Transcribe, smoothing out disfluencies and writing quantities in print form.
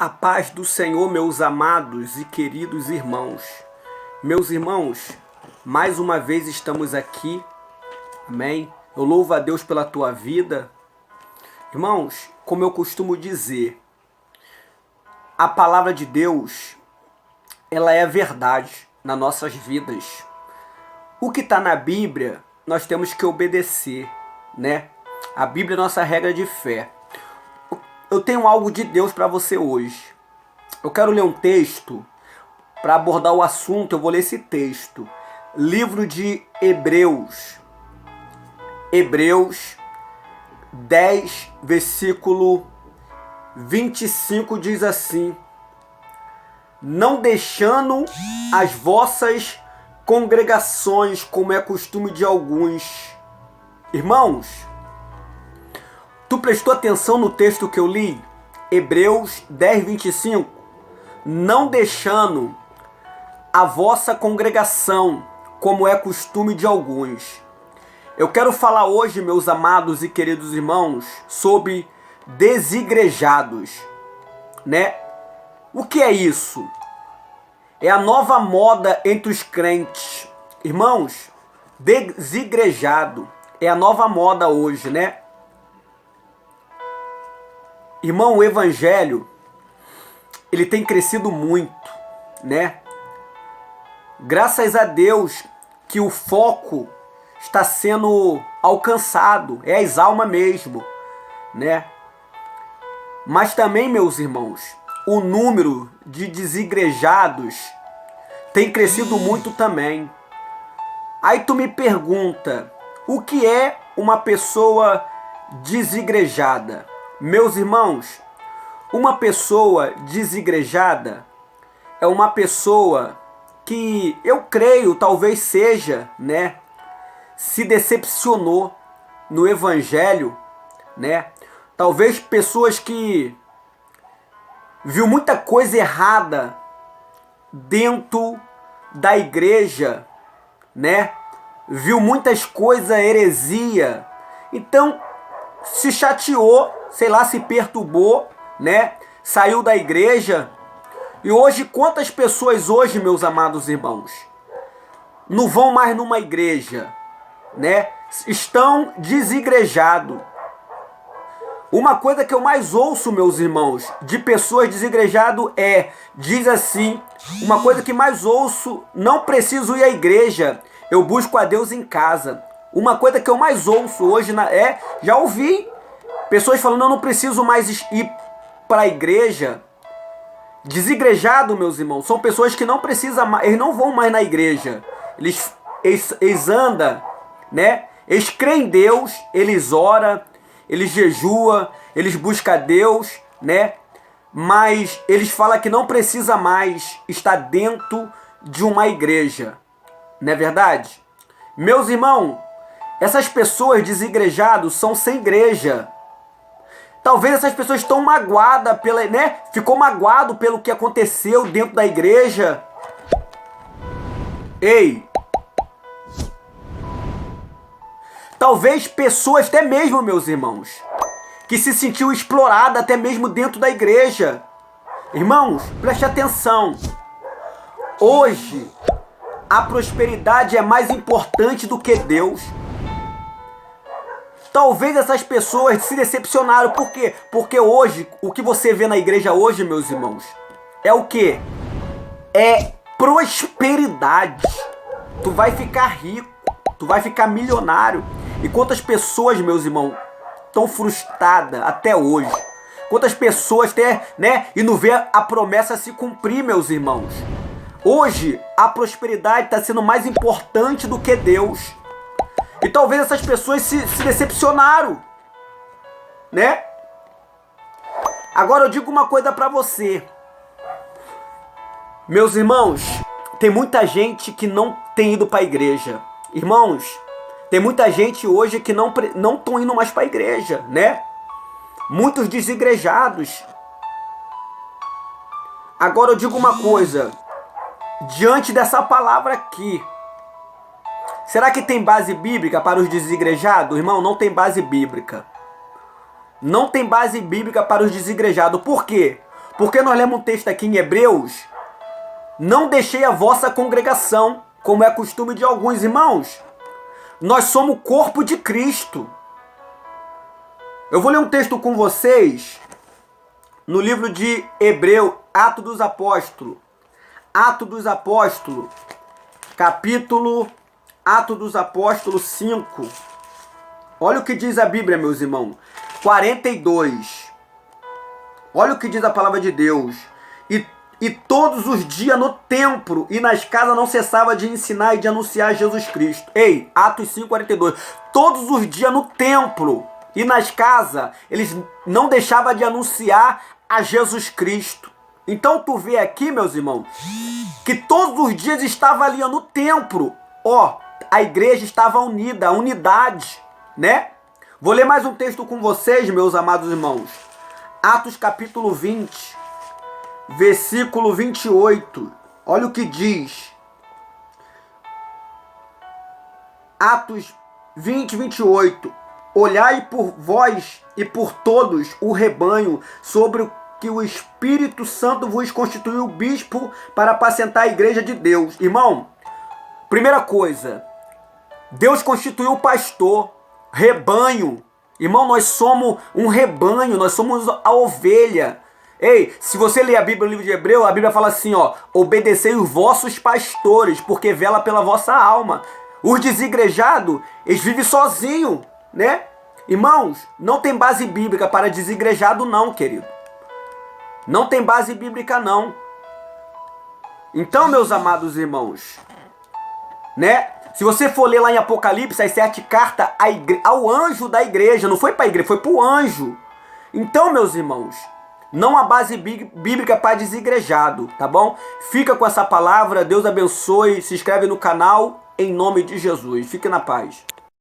A paz do Senhor, meus amados e queridos irmãos. Meus irmãos, mais uma vez estamos aqui, amém? Eu louvo a Deus pela tua vida. Irmãos, como eu costumo dizer, a palavra de Deus, ela é verdade nas nossas vidas. O que está na Bíblia, nós temos que obedecer, né? A Bíblia é nossa regra de fé. Eu tenho algo de Deus para você hoje. Eu quero ler um texto para abordar o assunto. Eu vou ler esse texto. Livro de Hebreus. Hebreus 10, versículo 25 diz assim: não deixando as vossas congregações, como é costume de alguns. Irmãos, tu prestou atenção no texto que eu li? Hebreus 10, 25. Não deixando a vossa congregação, como é costume de alguns. Eu quero falar hoje, meus amados e queridos irmãos, sobre desigrejados, né? O que é isso? É a nova moda entre os crentes. Irmãos, desigrejado é a nova moda hoje, né? Irmão, o evangelho, ele tem crescido muito, né? Graças a Deus que o foco está sendo alcançado, é as almas mesmo, né? Mas também, meus irmãos, o número de desigrejados tem crescido muito também. Aí tu me pergunta, o que é uma pessoa desigrejada? Meus irmãos, uma pessoa desigrejada é uma pessoa que eu creio talvez seja, né, se decepcionou no evangelho, né? Talvez pessoas que viu muita coisa errada dentro da igreja, né? Viu muitas coisas heresia. Então se chateou, sei lá, se perturbou, né? Saiu da igreja. E hoje, quantas pessoas hoje, meus amados irmãos, não vão mais numa igreja, né? Estão desigrejados. Uma coisa que eu mais ouço, meus irmãos, de pessoas desigrejadas diz assim, uma coisa que mais ouço: não preciso ir à igreja, eu busco a Deus em casa. Uma coisa que eu mais ouço hoje já ouvi pessoas falando: eu não preciso mais ir para a igreja. Desigrejado, meus irmãos, são pessoas que não precisam mais, eles não vão mais na igreja. Eles andam, né? Eles creem em Deus, eles oram, eles jejuam, eles buscam a Deus, né? Mas eles falam que não precisa mais estar dentro de uma igreja. Não é verdade? Meus irmãos, essas pessoas desigrejadas são sem igreja. Talvez essas pessoas estão magoadas, né? Ficou magoado pelo que aconteceu dentro da igreja. Ei! Talvez pessoas, até mesmo, meus irmãos, que se sentiu explorada até mesmo dentro da igreja. Irmãos, preste atenção. Hoje, a prosperidade é mais importante do que Deus. Talvez essas pessoas se decepcionaram. Por quê? Porque hoje, o que você vê na igreja hoje, meus irmãos, é o quê? É prosperidade. Tu vai ficar rico, tu vai ficar milionário. E quantas pessoas, meus irmãos, estão frustradas até hoje? Quantas pessoas têm, né? E não vê a promessa se cumprir, meus irmãos. Hoje, a prosperidade está sendo mais importante do que Deus. E talvez essas pessoas se decepcionaram, né? Agora eu digo uma coisa para você. Meus irmãos, tem muita gente que não tem ido para a igreja. Irmãos, tem muita gente hoje que não estão indo mais para a igreja, né? Muitos desigrejados. Agora eu digo uma coisa. Diante dessa palavra aqui, será que tem base bíblica para os desigrejados? Irmão, não tem base bíblica. Não tem base bíblica para os desigrejados. Por quê? Porque nós lemos um texto aqui em Hebreus: não deixei a vossa congregação, como é costume de alguns. Irmãos, nós somos o corpo de Cristo. Eu vou ler um texto com vocês no livro de Hebreus, Atos dos Apóstolos. Atos dos Apóstolos, capítulo Atos dos Apóstolos 5. Olha o que diz a Bíblia, meus irmãos. 42. Olha o que diz a palavra de Deus. E todos os dias no templo e nas casas não cessava de ensinar e de anunciar Jesus Cristo. Ei, Atos 5, 42. Todos os dias no templo e nas casas, eles não deixavam de anunciar a Jesus Cristo. Então tu vê aqui, meus irmãos, que todos os dias estava ali no templo. A igreja estava unida, a unidade, né? Vou ler mais um texto com vocês, meus amados irmãos. Atos capítulo 20, versículo 28. Olha o que diz. Atos 20, 28. Olhai por vós e por todos o rebanho, sobre o que o Espírito Santo vos constituiu bispo para apacentar a igreja de Deus. Irmão, primeira coisa, Deus constituiu o pastor, rebanho. Irmão, nós somos um rebanho, nós somos a ovelha. Ei, se você ler a Bíblia no livro de Hebreu, a Bíblia fala assim, obedecei os vossos pastores, porque vela pela vossa alma. Os desigrejados, eles vivem sozinhos, né? Irmãos, não tem base bíblica para desigrejado não, querido. Não tem base bíblica não. Então, meus amados irmãos, né? Se você for ler lá em Apocalipse, as 7 cartas ao anjo da igreja, não foi para a igreja, foi para o anjo. Então, meus irmãos, não há base bíblica para desigrejado, tá bom? Fica com essa palavra, Deus abençoe, se inscreve no canal, em nome de Jesus. Fique na paz.